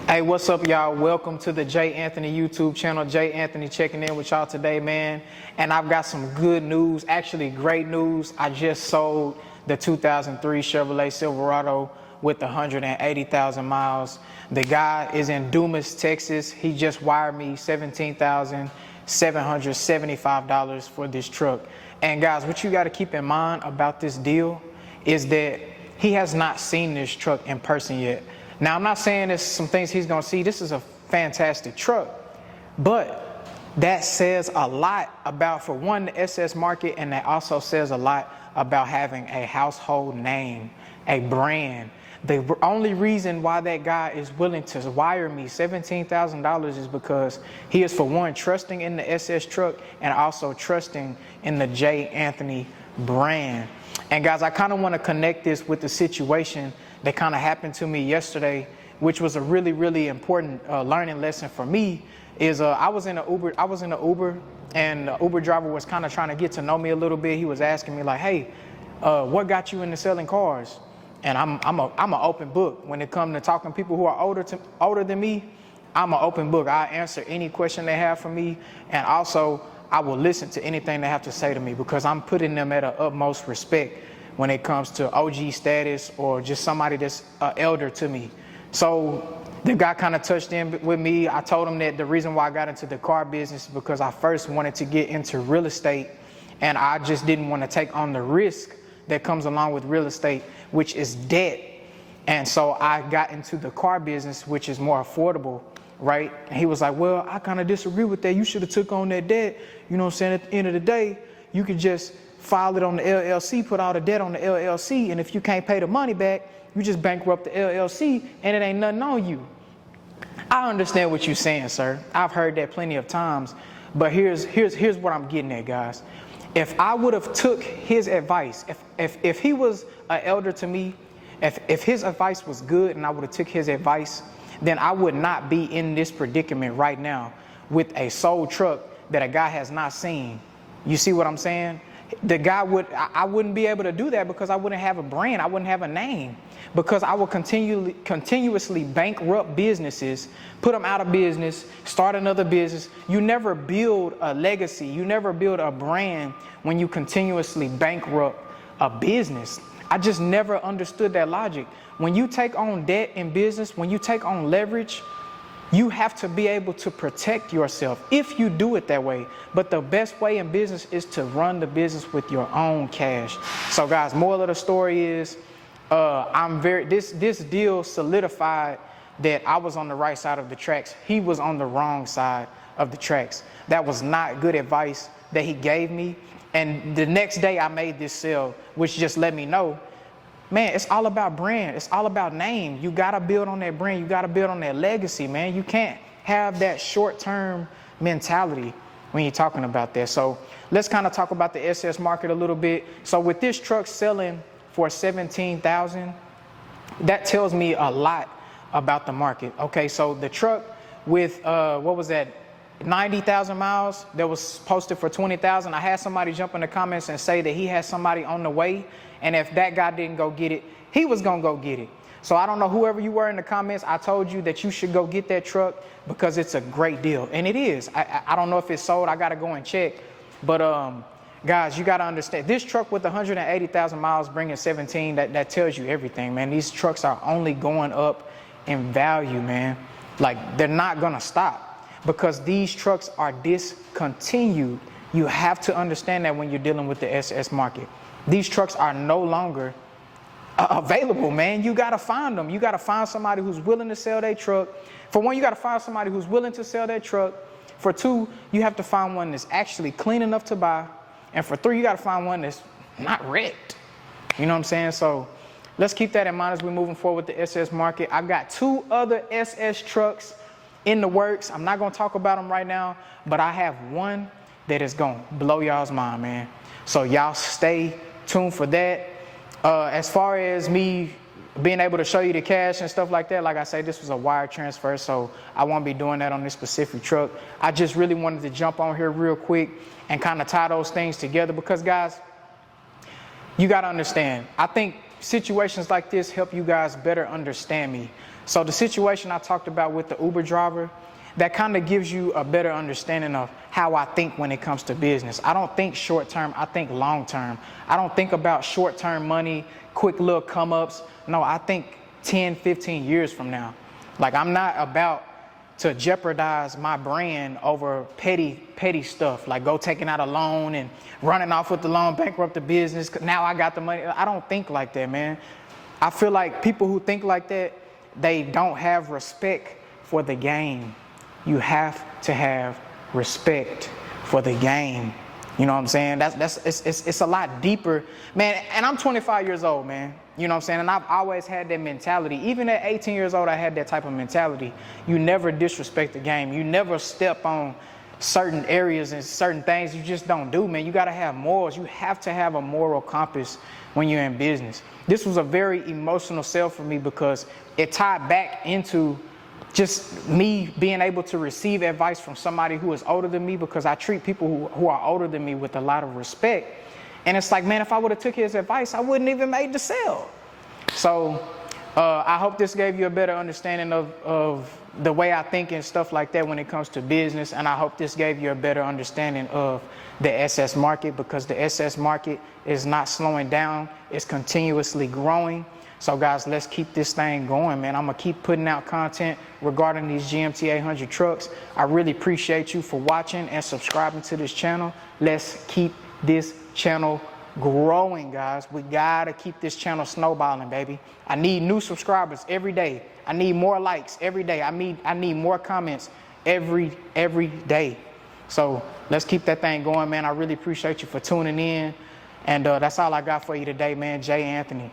Hey, what's up, y'all? Welcome to the J. Anthony YouTube channel. J. Anthony checking in with y'all today, man. And I've got some good news, actually great news. I just sold the 2003 Chevrolet Silverado with 180,000 miles. The guy is in Dumas, Texas. He just wired me $17,775 for this truck. And guys, what you got to keep in mind about this deal is that he has not seen this truck in person yet. Now, I'm not saying there's some things he's going to see. This is a fantastic truck. But that says a lot about, for one, the SS market, and that also says a lot about having a household name, a brand. The only reason why that guy is willing to wire me $17,000 is because he is, for one, trusting in the SS truck and also trusting in the J. Anthony brand. And guys, I kind of want to connect this with the situation that kind of happened to me yesterday, which was a really, really important learning lesson for me. Is I was in an Uber, and the Uber driver was kind of trying to get to know me a little bit. He was asking me like, "Hey, what got you into selling cars?" And I'm an open book when it comes to talking to people who are older than me. I'm an open book. I answer any question they have for me, and also I will listen to anything they have to say to me because I'm putting them at an utmost respect when it comes to OG status or just somebody that's elder to me. So the guy kind of touched in with me. I told him that the reason why I got into the car business is because I first wanted to get into real estate, and I just didn't want to take on the risk that comes along with real estate, which is debt. And so I got into the car business, which is more affordable, right? And he was like, "Well, I kind of disagree with that. You should have took on that debt. You know what I'm saying? At the end of the day, you could just file it on the LLC, put all the debt on the LLC, and if you can't pay the money back, you just bankrupt the LLC, and it ain't nothing on you." I understand what you're saying, sir. I've heard that plenty of times, but here's what I'm getting at, guys. If I would have took his advice, if he was an elder to me, if his advice was good and I would have took his advice, then I would not be in this predicament right now with a sold truck that a guy has not seen. You see what I'm saying? I wouldn't be able to do that because I wouldn't have a brand. I wouldn't have a name, because I will continuously bankrupt businesses, put them out of business, start another business. You never build a legacy. You never build a brand when you continuously bankrupt a business. I just never understood that logic. When you take on debt in business, when you take on leverage, you have to be able to protect yourself if you do it that way. But the best way in business is to run the business with your own cash. So guys, moral of the story is this deal solidified that I was on the right side of the tracks. He was on the wrong side of the tracks. That was not good advice that he gave me. And the next day I made this sale, which just let me know, man, it's all about brand. It's all about name. You got to build on that brand. You got to build on that legacy, man. You can't have that short-term mentality when you're talking about that. So let's kind of talk about the SS market a little bit. So with this truck selling for $17,000, that tells me a lot about the market. Okay, so the truck with, 90,000 miles that was posted for $20,000. I had somebody jump in the comments and say that he had somebody on the way, and if that guy didn't go get it, he was gonna go get it. So I don't know, whoever you were in the comments, I told you that you should go get that truck because it's a great deal, and it is. I don't know if it's sold. I gotta go and check, but guys, you gotta understand, this truck with 180,000 miles bringing 17, that tells you everything, man. These trucks are only going up in value, man. Like, they're not gonna stop, because these trucks are discontinued. You have to understand that when you're dealing with the SS market. These trucks are no longer available, man. You got to find them. You got to find somebody who's willing to sell their truck. For one, you got to find somebody who's willing to sell their truck. For two, you have to find one that's actually clean enough to buy. And for three, you got to find one that's not wrecked. You know what I'm saying? So let's keep that in mind as we're moving forward with the SS market. I've got 2 other SS trucks in the works. I'm not going to talk about them right now, but I have one that is going to blow y'all's mind, man. So y'all stay tuned for that. As far as me being able to show you the cash and stuff like that, like I say, this was a wire transfer, so I won't be doing that on this specific truck. I just really wanted to jump on here real quick and kind of tie those things together because, guys, you got to understand, I think situations like this help you guys better understand me. So the situation I talked about with the Uber driver, that kind of gives you a better understanding of how I think when it comes to business. I don't think short term, I think long term. I don't think about short term money, quick little come ups. No, I think 10, 15 years from now. Like, I'm not about to jeopardize my brand over petty stuff, like go taking out a loan and running off with the loan, bankrupt the business. Now I got the money. I don't think like that, man. I feel like people who think like that, they don't have respect for the game. You have to have respect for the game. You know what I'm saying? It's a lot deeper, man. And I'm 25 years old, man. You know what I'm saying? And I've always had that mentality. Even at 18 years old, I had that type of mentality. You never disrespect the game. You never step on certain areas and certain things you just don't do, man. You got to have morals. You have to have a moral compass when you're in business. This was a very emotional sale for me because it tied back into just me being able to receive advice from somebody who is older than me, because I treat people who are older than me with a lot of respect. And it's like, man, if I would have took his advice, I wouldn't even made the sale. So I hope this gave you a better understanding of the way I think and stuff like that when it comes to business. And I hope this gave you a better understanding of the SS market, because the SS market is not slowing down. It's continuously growing. So guys, let's keep this thing going, man. I'm going to keep putting out content regarding these GMT 800 trucks. I really appreciate you for watching and subscribing to this channel. Let's keep this channel growing, guys. We got to keep this channel snowballing, baby. I need new subscribers every day. I need more likes every day. I need more comments every day. So let's keep that thing going, man. I really appreciate you for tuning in. And that's all I got for you today, man. Jay Anthony.